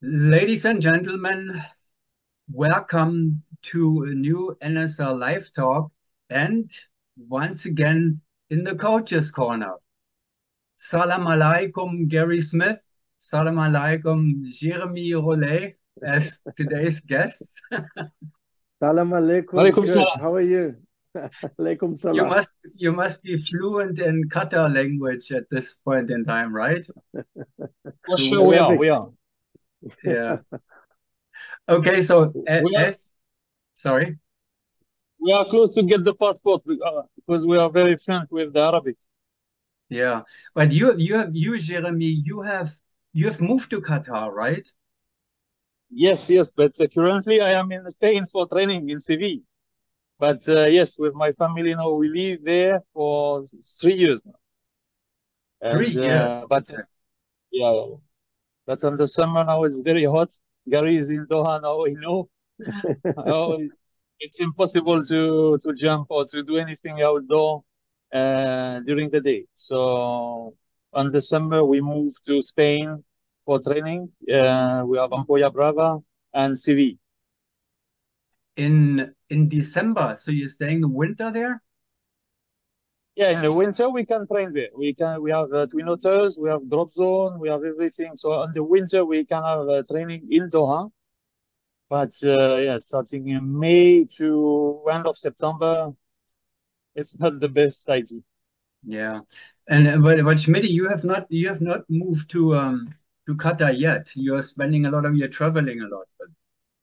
Ladies and gentlemen, welcome to a new NSL Live Talk and once again in the Coaches Corner. Salam alaikum, Gary Smith. Salam alaikum, Jeremie Rollett as today's guests. Salam alaikum, Walaikum Kurt. salam. How are you? Alaikum You salam. must you must be fluent in Qatar language at this point in time, right? For sure, we are. Arabic. We are. Yeah. Okay, so We are. as sorry. We are close to get the passport because we are very friends with the Arabic. Yeah, but you Jeremy, you have moved to Qatar, right? Yes, yes. But currently, I am in Spain for training in Seville. But yes, with my family now, we live there for 3 years now. Three And years. yeah, yeah. But in the summer now it's very hot. Gary is in Doha now. You know, oh, it's impossible to jump or to do anything outdoor during the day. So on December we moved to Spain for training. We have Ampolla Brava and Seville. In December, so you're staying the winter there? Yeah, in the winter we can train there. We have twin otters, we have drop zone, we have everything. So in the winter we can have training in Doha. But yeah, starting in May to end of September, it's not the best idea. Yeah. And but Schmitty, you have not moved to Qatar yet. You're spending a lot of you're traveling a lot. But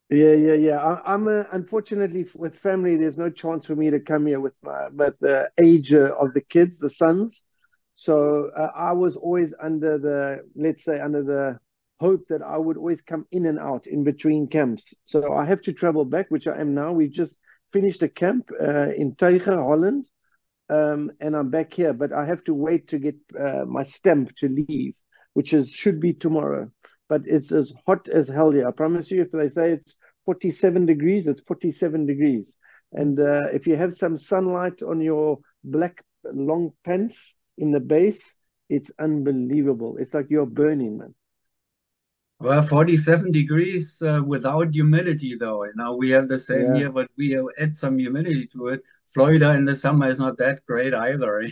Yeah. I'm unfortunately with family. There's no chance for me to come here with the age of the kids, the sons. So I was always under the, let's say, under the hope that I would always come in and out in between camps. So I have to travel back, which I am now. We've just finished a camp in Teigen, Holland. And I'm back here, but I have to wait to get my stamp to leave, which is should be tomorrow. But it's as hot as hell here. I promise you. If they say it's 47 degrees, it's 47 degrees. And if you have some sunlight on your black long pants in the base, it's unbelievable. It's like you're burning, man. well, 47 degrees without humidity, though. You know, we have the same Yeah. here, but we add some humidity to it. Florida in the summer is not that great either.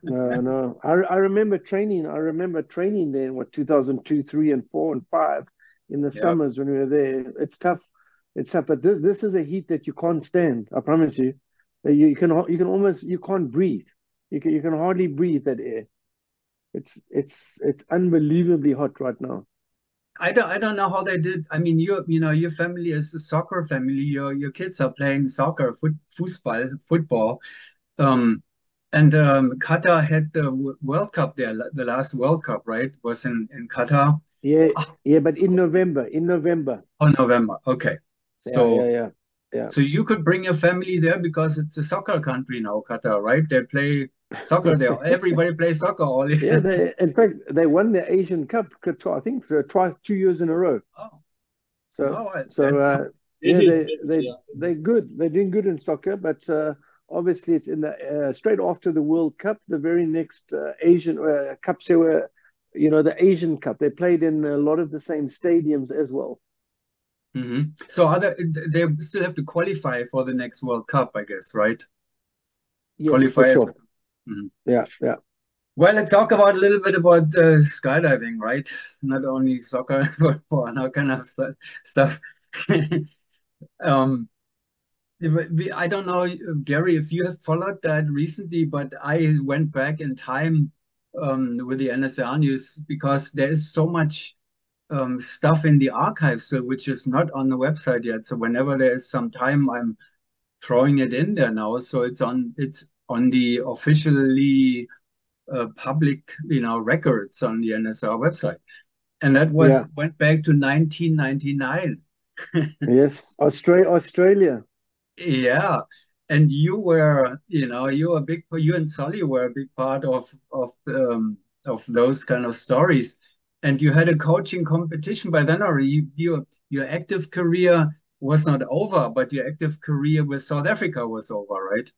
No. I remember training. I remember training there in what 2002, 3, and 4, and 5 in the Yeah. summers when we were there. It's tough. It's tough, but this is a heat that you can't stand. I promise you. You can almost you can't breathe. You can hardly breathe that air. It's unbelievably hot right now. I don't know how they did. I mean, your family is a soccer family. Your kids are playing soccer, football. Um, and Qatar had the World Cup there. The last World Cup, right, was in Qatar. Yeah, Ah, yeah, but in November. oh, November. Okay, Yeah, yeah, so yeah, yeah. so you could bring your family there because it's a soccer country now, Qatar, right? They play soccer there. Everybody plays soccer all Yeah, year. they in fact they won the Asian Cup, I think twice, 2 years in a row. Oh, So oh, so that's Is yeah, it? they Is it? they Yeah. they're good. They're doing good in soccer, but obviously it's in the straight after the World Cup, the very next Asian Cups. They were, the Asian Cup. They played in a lot of the same stadiums as well. So they still have to qualify for the next World Cup, I guess, right? Yes, for Qualify as. sure. Mhm. Yeah, yeah. Well, let's talk about a little bit about skydiving, right? Not only soccer, but for all kind of stuff. Um, I don't know, Gary, if you have followed that recently, but I went back in time with the NSL news because there is so much stuff in the archives, so, which is not on the website yet. So whenever there is some time, I'm throwing it in there now. So it's on the officially public, records on the NSL website. And that Yeah. went back to 1999. Yes. Australia. Yeah. And you and Sully were a big part of those kind of stories. And you had a coaching competition by then, or your active career was not over, but your active career with South Africa was over, right?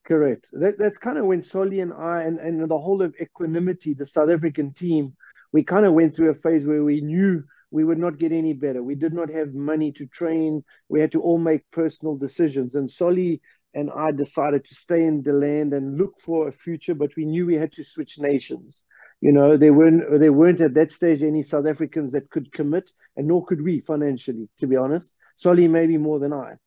Correct. That's kind of when Solly and I and the whole of Equanimity, the South African team, we kind of went through a phase where we knew we would not get any better. We did not have money to train. We had to all make personal decisions. And Solly and I decided to stay in the land and look for a future, but we knew we had to switch nations. You know, there weren't at that stage any South Africans that could commit, and nor could we financially, to be honest. Solly maybe more than I.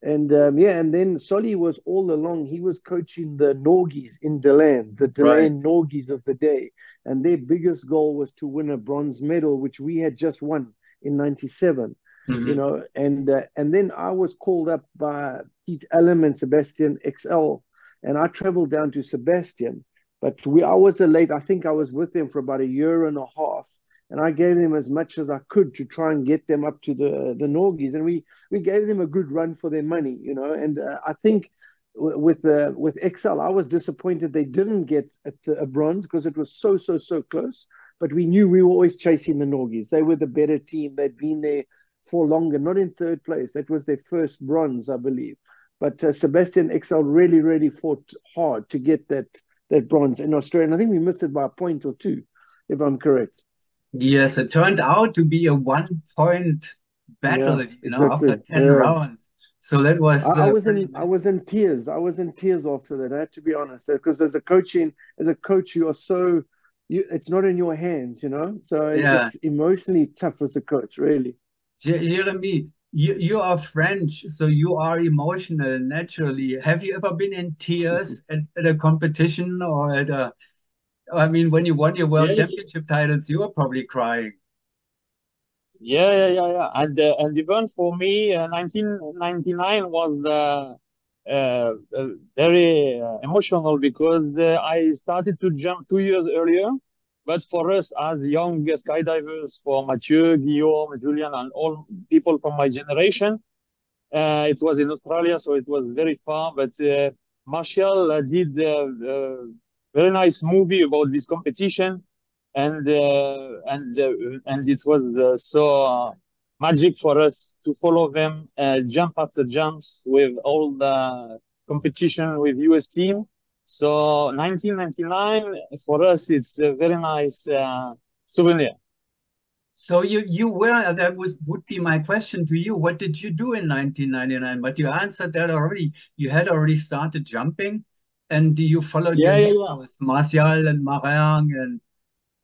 And and then Solly was all along, he was coaching the Norgies in Deland, the Deland Norgies of the day. And their biggest goal was to win a bronze medal, which we had just won in 97. You know, and then I was called up by Pete Allen and Sebastian XL, and I traveled down to Sebastian. But I was late. I think I was with them for about a year and a half, and I gave them as much as I could to try and get them up to the Norgies, and we gave them a good run for their money, you know. And I think with XL, I was disappointed they didn't get a bronze because it was so close. But we knew we were always chasing the Norgies. They were the better team. They'd been there for longer, not in third place. That was their first bronze, I believe. But Sebastian XL really fought hard to get that bronze in Australia. And I think we missed it by a point or two, if I'm correct. Yes, it turned out to be a 1 point battle, after 10 rounds. So that was I was in tears. I was in tears after that. I had to be honest, because as a coach, you are it's not in your hands, you know. So it's emotionally tough as a coach, really. Jeremie, you are French, so you are emotional naturally. Have you ever been in tears at a competition or I mean, when you won your world championship titles, you were probably crying. Yeah. And even for me, 1999 was very emotional because I started to jump 2 years earlier. But for us as young skydivers, for Mathieu, Guillaume, Julian, and all people from my generation, it was in Australia, so it was very far. But Martial did a very nice movie about this competition, and it was so magic for us to follow them jump after jumps with all the competition with US team. So 1999 for us, it's a very nice souvenir. So would be my question to you. What did you do in 1999? But you answered that already. You had already started jumping, and you followed your heroes, Martial and Marin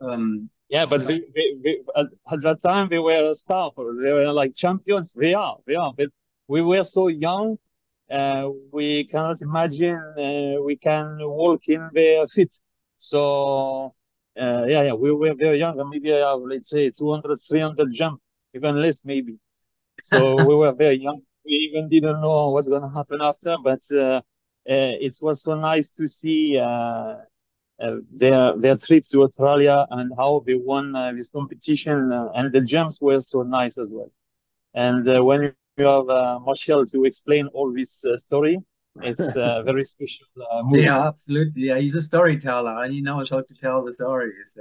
and but at that time they were a star. They were like champions. They are. But we were so young. We cannot imagine we can walk in their feet. So we were very young. Maybe let's say 200, 300 jump, even less maybe. So we were very young. We even didn't know what's going to happen after. But it was so nice to see their trip to Australia and how they won this competition, and the jumps were so nice as well. And when you have Martial to explain all this story, it's a very special movie. Yeah, absolutely. Yeah, he's a storyteller and he knows how to tell the stories.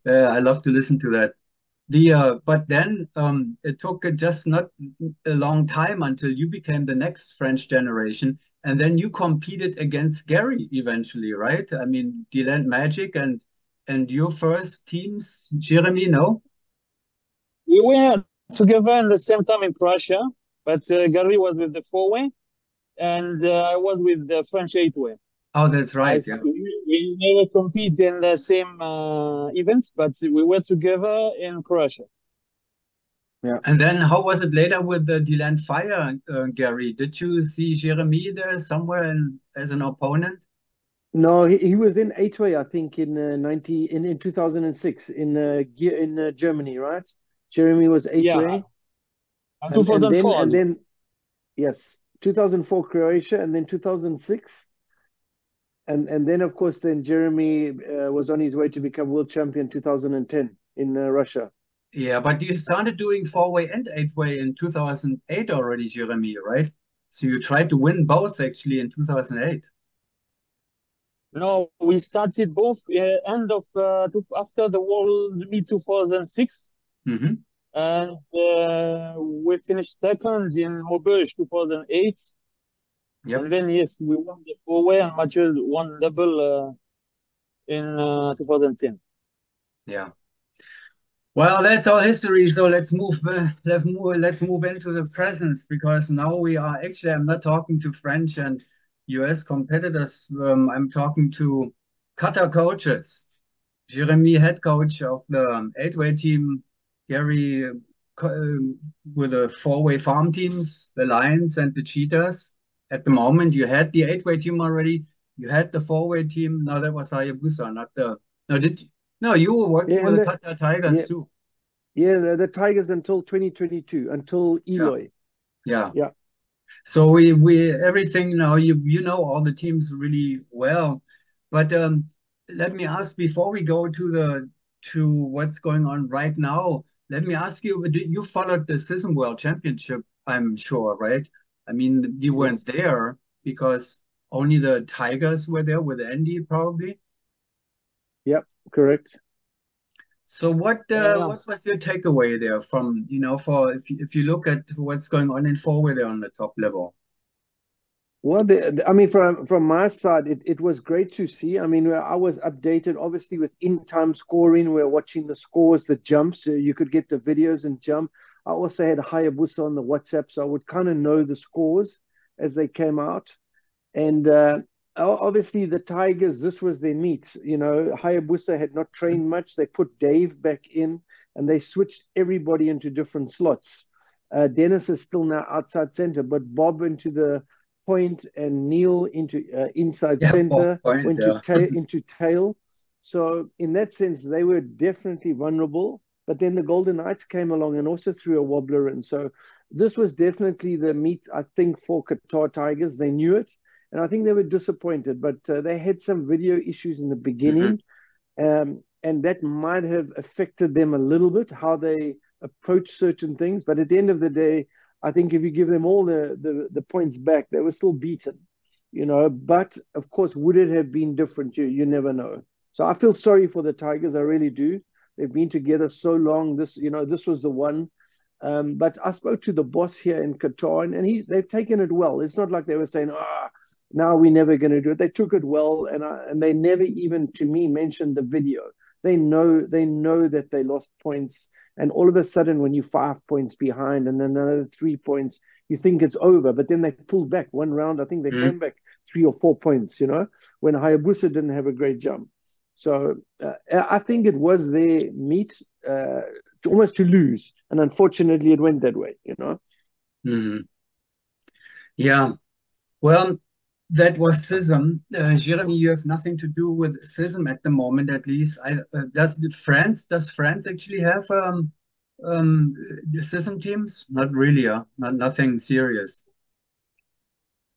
I love to listen to that. But then it took just not a long time until you became the next French generation, and then you competed against Gary eventually, right? I mean, Deland Magic and your first teams, Jeremie, no? We were together in the same time in Croatia, but Gary was with the 4-way, and I was with the French 8-way. Oh, that's right. We never compete in the same event, but we were together in Croatia. Yeah. And then how was it later with the Deland Fire, Gary? Did you see Jeremie there somewhere as an opponent? No, he was in 8-way, I think, in 2006 in Germany, right? Jeremie was 8-way. Yeah. And 2004. And then yes, 2004 Croatia, and then 2006. And then, of course, then Jeremie was on his way to become world champion 2010 in Russia. Yeah, but you started doing 4-way and 8-way in 2008 already, Jeremie, right? So you tried to win both actually in 2008. No, we started both end of after the World Meet 2006. Mm-hmm. And we finished second in Maubeuge 2008. Yep. And then, yes, we won the 4-way, and Mathieu won double in 2010. Yeah. Well, that's all history. So let's move into the present because now we are actually. I'm not talking to French and U.S. competitors. I'm talking to Qatar coaches. Jeremie, head coach of the eight-way team. Gary with the four-way farm teams, the Lions and the Cheetahs. At the moment, you had the eight-way team already. You had the four-way team. No, that was Hayabusa, not the. No, no, you were working Yeah, with and the Qatar Tigers yeah, too. yeah, the Tigers until 2022, until Yeah, Eloy. yeah. Yeah. So we everything now you know all the teams really well, but let me ask before we go to what's going on right now. Let me ask you: you followed the Sism World Championship? I'm sure, right? I mean, you weren't Yes. there because only the Tigers were there with Andy, probably. Yep. Correct. So what Yes. was your takeaway there from for if you look at what's going on in forward there on the top level? Well, I mean, from my side, it was great to see. I mean, I was updated, obviously, with in-time scoring. We're watching the scores, the jumps. So you could get the videos and jump. I also had Hayabusa on the WhatsApp, so I would kind of know the scores as they came out. And obviously, the Tigers, this was their meet. You know, Hayabusa had not trained much. They put Dave back in, and they switched everybody into different slots. Dennis is still now outside center, but Bob into the point and Neil into inside Yeah, center, point went to there. into tail. So in that sense, they were definitely vulnerable. But then the Golden Knights came along and also threw a wobbler in. So this was definitely the meet, I think, for Qatar Tigers. They knew it. And I think they were disappointed, but they had some video issues in the Mhm. beginning. And that might have affected them a little bit, how they approach certain things. But at the end of the day, I think if you give them all the points back, they were still beaten, you know. But of course, would it have been different? You never know. So I feel sorry for the Tigers. I really do. They've been together so long. This was the one. But I spoke to the boss here in Qatar, and they've taken it well. It's not like they were saying, now we're never going to do it. They took it well, and they never even to me mentioned the video. They know that they lost points, and all of a sudden, when you're 5 points behind and then another 3 points, you think it's over. But then they pulled back one round. I think they Mhm. came back 3 or 4 points. You know, when Hayabusa didn't have a great jump. So I think it was their meet almost to lose, and unfortunately, it went that way. You know. Mhm. Yeah. Well, that was schism. Jeremy, you have nothing to do with schism at the moment, at least. Does France actually have um schism teams? Not really, not nothing serious.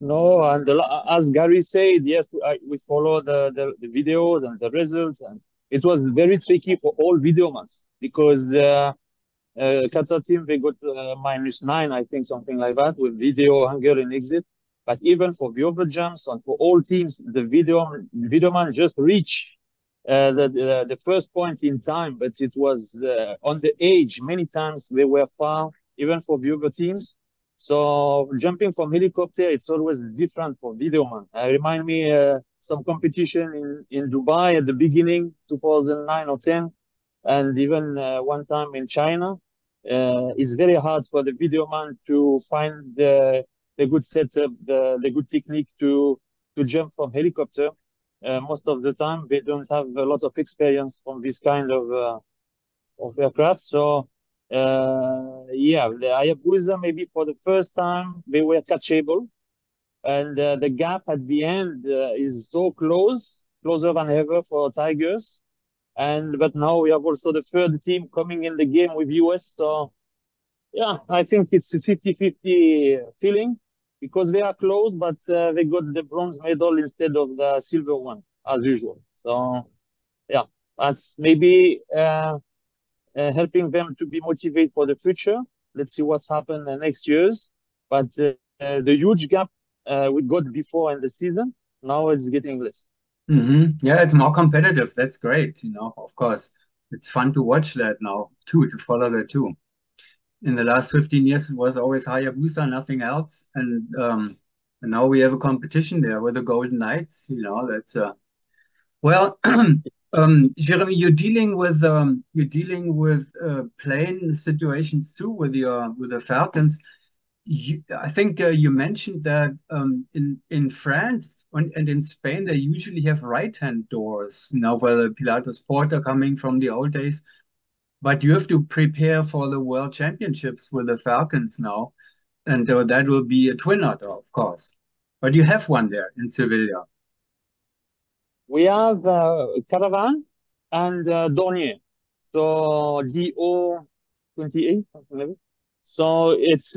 No, and as Gary said, yes, we follow the videos and the results, and it was very tricky for all video months because Qatar team they got -9, I think, something like that, with video Hungarian exit. But even for the other jumps and for all teams, the video man just reached the first point in time, but it was on the edge. Many times they were far, even for the other teams. So jumping from helicopter, it's always different for video man. Remind me some competition in Dubai at the beginning, 2009 or 10, and even one time in China. It's very hard for the video man to find the good setup, the good technique to jump from helicopter. Most of the time, they don't have a lot of experience from this kind of aircraft. So, yeah, the Hayabusa, maybe for the first time, they were catchable. And the gap at the end is so close, closer than ever for Tigers. But now we have also the third team coming in the game with US. So yeah, I think it's a 50-50 feeling because they are close, but they got the bronze medal instead of the silver one, as usual. So yeah, that's maybe helping them to be motivated for the future. Let's see what's happened next years. But the huge gap we got before in the season, now it's getting less. Yeah, it's more competitive. That's great. Of course, it's fun to watch that now too, to follow that too. In the last 15 years, it was always Hayabusa, nothing else, and now we have a competition there with the Golden Knights. That's well. Jeremy, you're dealing with plane situations too with the Falcons. I think you mentioned that in France and in Spain they usually have right-hand doors now, where the Pilatus Porter coming from the old days. But you have to prepare for the World Championships with the Falcons now, and that will be a twin otter, of course. But you have one there in Sevilla. We have Caravan and Dornier. So DO 28, something like that. So it's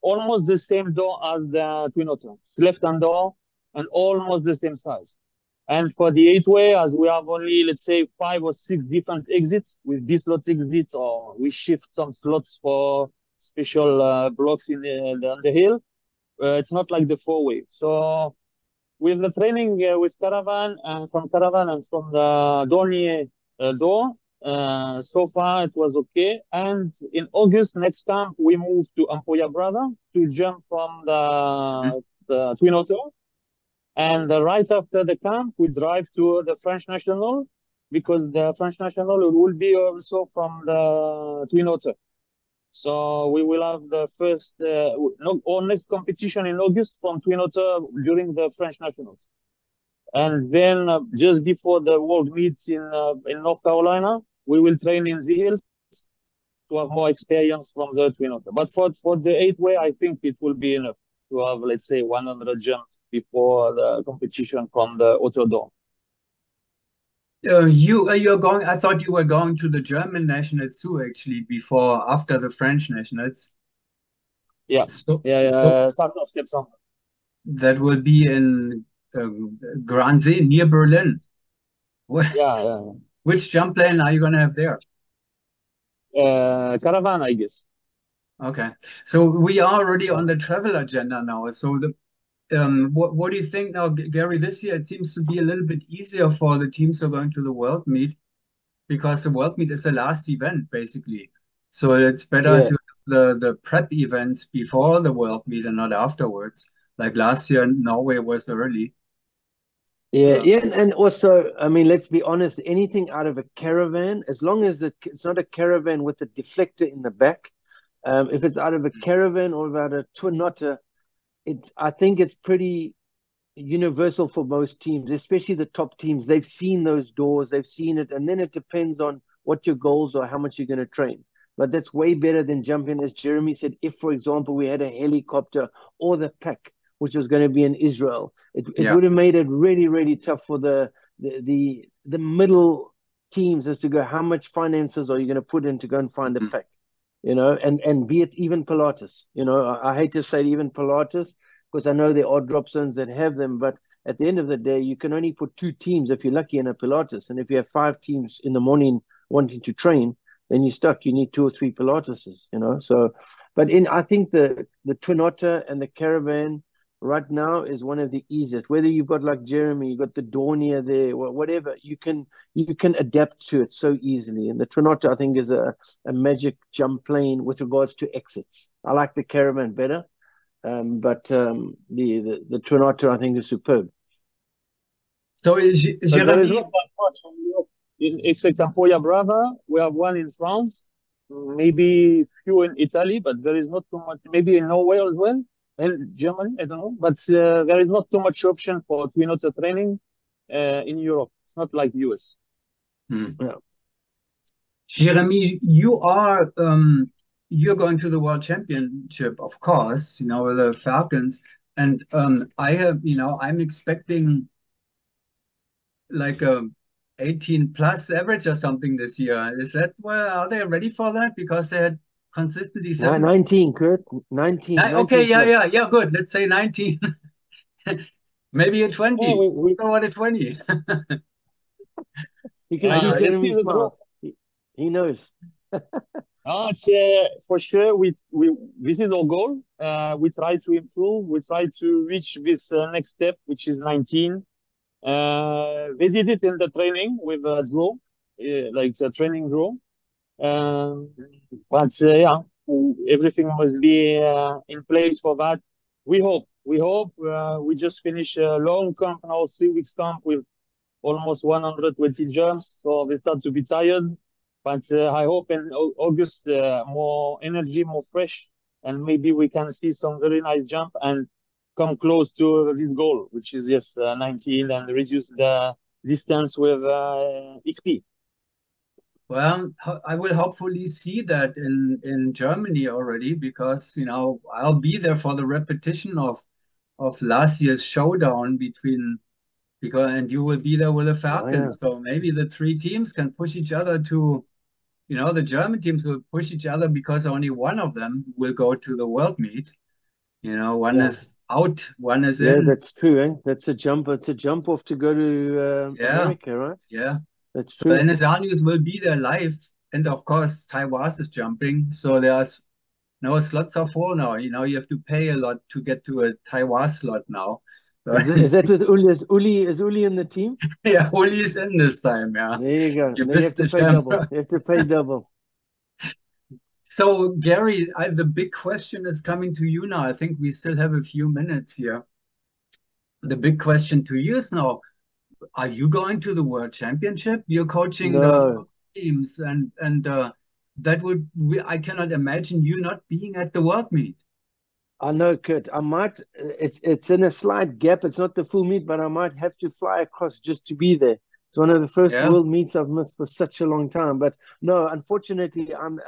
almost the same door as the Twin Otter. It's left-hand door and almost the same size. And for the 8-way, as we have only, let's say, 5 or 6 different exits with B-slot exit, or we shift some slots for special blocks on the hill, it's not like the 4-way. So with the training with Caravan and from the Dornier door, so far it was okay. And in August, next camp, we moved to Ampolla Brava to jump from the Twin Otter. And right after the camp, we drive to the French National, because the French National will be also from the Twin Otter. So we will have the first, our next competition in August from Twin Otter during the French Nationals. And then just before the World Meets in North Carolina, we will train in the hills to have more experience from the Twin Otter. But for the 8-way, I think it will be enough to have, let's say, 100 jumps before the competition from the Otter Dome. You're going. I thought you were going to the German nationals too, actually, after the French nationals. Yeah, so start of September. That will be in Grandsee near Berlin. Yeah. Which jump plane are you going to have there? Caravan, I guess. Okay, so we are already on the travel agenda now. So what do you think now, Gary? This year it seems to be a little bit easier for the teams who are going to the World Meet, because the World Meet is the last event basically. So it's better to have the prep events before the World Meet and not afterwards. Like last year, Norway was early. Yeah, and also, I mean, let's be honest, anything out of a caravan, as long as it's not a caravan with a deflector in the back, if it's out of a caravan or about a twin otter, I think it's pretty universal for most teams, especially the top teams. They've seen those doors, they've seen it, and then it depends on what your goals are, how much you're going to train. But that's way better than jumping, as Jeremy said. If, for example, we had a helicopter or the pack, which was going to be in Israel, it would have made it really, really tough for the middle teams as to go, how much finances are you going to put in to go and find a pack, and be it even Pilatus. I hate to say it, even Pilatus, because I know there are drop zones that have them, but at the end of the day, you can only put 2 teams if you're lucky in a Pilatus. And if you have 5 teams in the morning wanting to train, then you're stuck. You need 2 or 3 Pilatuses, So, but I think the Twin Otter and the Caravan right now is one of the easiest. Whether you've got, like Jeremy, you've got the Dornier there, or whatever, you can adapt to it so easily. And the Twin Otter, I think, is a magic jump plane with regards to exits. I like the Caravan better. But the Twin Otter, I think, is superb. So, Jeremy, except Ampolla Brava, we have one in France, maybe few in Italy, but there is not too much. Maybe in Norway as well, and Germany, I don't know. But there is not too much option for Twin Otter training in Europe. It's not like US. Yeah. Jeremy, you're going to the World Championship, of course, the Falcons. And I'm expecting like a 18 plus average or something this year. Are they ready for that? Because they had consistently 19, Kurt. 19. Okay, yeah, good. Let's say 19. Maybe a 20. Yeah, we go on a 20. You can see Jeremy smile. He knows. It's for sure. This is our goal. We try to improve. We try to reach this next step, which is 19. They did it in the training with a draw, like a training draw. But everything must be in place for that. We hope. We just finished a long camp now, 3 weeks camp with almost 120 jumps, so they start to be tired. But I hope in August more energy, more fresh, and maybe we can see some very nice jump and come close to this goal, which is yes 19, and reduce the distance with XP. Well, I will hopefully see that in Germany already, because I'll be there for the repetition of last year's showdown between, and you will be there with the Oh, yeah. Falcons. So maybe the three teams can push each other to, the German teams will push each other because only one of them will go to the world meet. One Yeah. is out, one is Yeah, in. that's true, eh? That's a jump. It's a jump off to go to Yeah, America, right? yeah. That's So true. NSL News will be there live. And of course, Taiwan is jumping. So there's no slots are full now. You have to pay a lot to get to a Taiwan slot now. So, Is that with Uli? Is Uli in the team? yeah, Uli is in this time. Yeah, There you go. you Now you have missed to the pay double. champ. You have to pay double. So Gary, the big question is coming to you now. I think we still have a few minutes here. The big question to you is now: are you going to the World Championship? You're coaching No, teams, and I cannot imagine you not being at the World Meet. I know, Kurt. I might. It's in a slight gap. It's not the full meet, but I might have to fly across just to be there. It's one of the first Yeah, world meets I've missed for such a long time. But no, unfortunately, I'm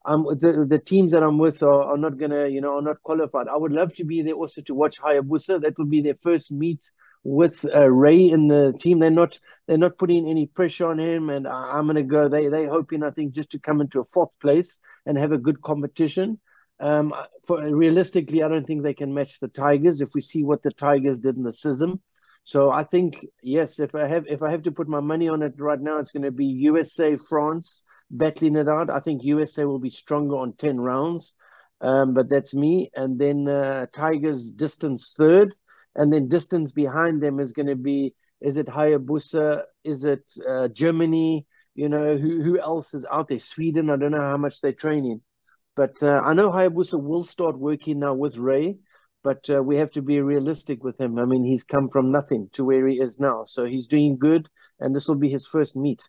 the teams that I'm with are not gonna, are not qualified. I would love to be there also to watch Hayabusa. That would be their first meet with Ray in the team. They're not putting any pressure on him, and I'm gonna go. They hoping, I think, just to come into a fourth place and have a good competition. Realistically, I don't think they can match the Tigers if we see what the Tigers did in the SISM. So I think yes, if I have to put my money on it right now, it's going to be USA France battling it out. I think USA will be stronger on 10 rounds, but that's me. And then Tigers distance third, and then distance behind them is going to be, is it Hayabusa? Is it Germany? Who else is out there? Sweden. I don't know how much they're training. But I know Hayabusa will start working now with Ray, but we have to be realistic with him. I mean, he's come from nothing to where he is now. So he's doing good, and this will be his first meet.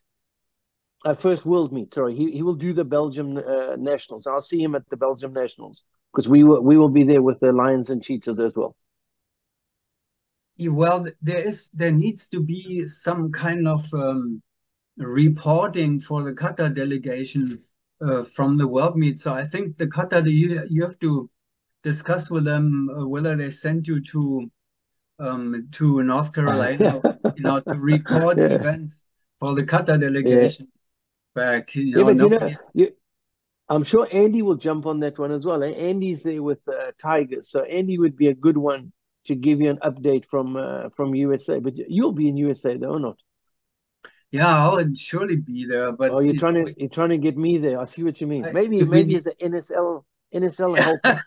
First world meet, sorry. He will do the Belgium Nationals. I'll see him at the Belgium Nationals because we will be there with the Lions and Cheetahs as well. Well, there needs to be some kind of reporting for the Qatar delegation from the World Meet. So I think the Qatar, you have to discuss with them whether they send you to North Carolina, to record Yeah, events for the Qatar yeah, delegation back. yeah. But Nobody's. I'm sure Andy will jump on that one as well. Andy's there with Tigers, so Andy would be a good one to give you an update from USA. But you'll be in USA though, or not? Yeah, I'll surely be there, but Oh, you're trying to get me there. I see what you mean. Maybe we maybe need. as an NSL helper.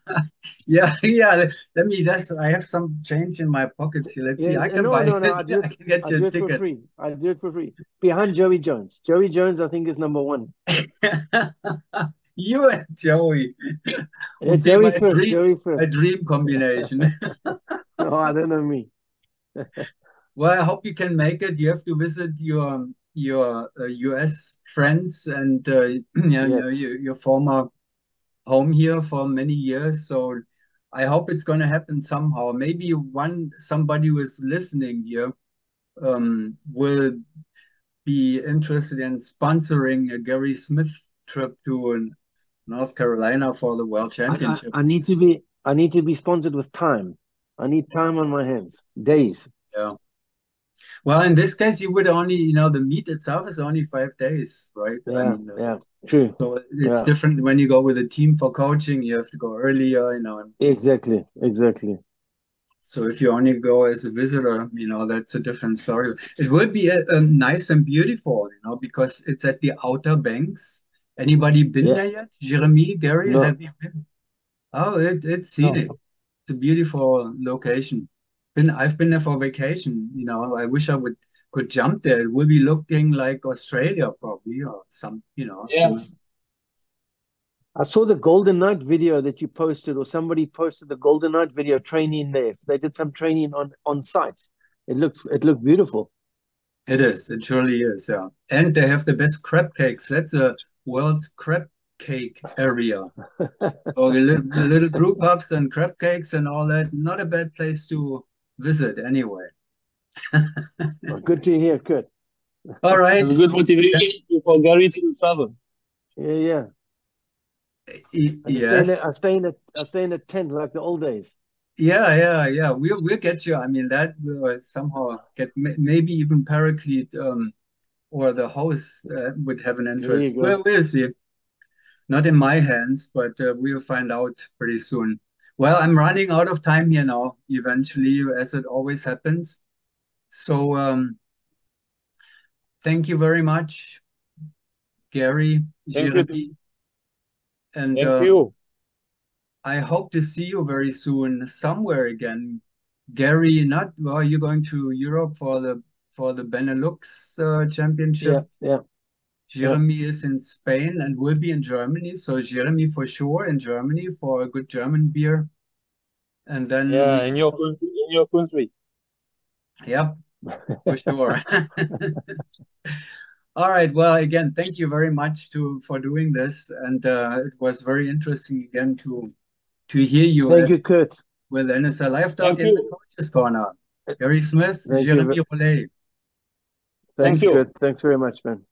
Yeah, yeah. Let me just. I have some change in my pockets here. Let's see. Yes, I can no, buy no, no. it. I can get I you a do it for ticket. free. I do it for free. Behind Joey Jones. Joey Jones, I think, is number one. You and Joey Yeah, would be Joey my first. dream, Joey my first. dream combination. No, I don't know me. Well, I hope you can make it. You have to visit your US friends and Yes. your former home here for many years. So I hope it's going to happen somehow. Maybe somebody who is listening here will be interested in sponsoring a Gary Smith trip to North Carolina for the World I, I, Championship. I need to be sponsored with time. I need time on my hands. Days. Yeah. Well, in this case, you would only, the meet itself is only 5 days, right? I Yeah, mean, yeah. True. so it's Yeah. different when you go with a team for coaching. You have to go earlier, Exactly. Exactly. So if you only go as a visitor, that's a different story. It would be nice and beautiful, because it's at the Outer Banks. Anybody been Yeah. there yet? Jeremie, Gary, No. have you been? Oh, it's scenic. No. It's a beautiful location. I've been there for vacation. I wish I could jump there. It will be looking like Australia probably, or some, Yeah. I saw the Golden Knight video that you posted, or somebody posted the Golden Knight video training there. They did some training on site. It looked beautiful. It is. It surely is. Yeah. And they have the best crab cakes. That's the world's crab cake area. Oh, little brew pubs and crab cakes and all that. Not a bad place to visit anyway. Well, good to hear, Kurt. All right. It's a good motivation for Gary to travel. Yeah, yeah. And Yes. I stay in a tent like the old days. Yeah. We'll get you. I mean, that will somehow get maybe even Paraclete or the host would have an There you interest. go. We'll see. Not in my hands, but we'll find out pretty soon. Well, I'm running out of time here now, eventually, as it always happens. So thank you very much, Gary, Thank you. Jeremy, and Thank you. I hope to see you very soon somewhere again. Gary, not well, you're going to Europe for the Benelux Yeah, Championship. yeah. Jeremy is in Spain and will be in Germany. So Jeremy for sure in Germany for a good German beer. And then Yeah, we, in your country. yep, for sure. All right. Well, again, thank you very much for doing this, and it was very interesting again to hear you Thank you, Kurt. with NSL Live Talk Thank in the you. Coaches Corner. Gary Smith, Thank you. Jeremy Rollett. Thanks, Thank you. Kurt. Thanks very much, man.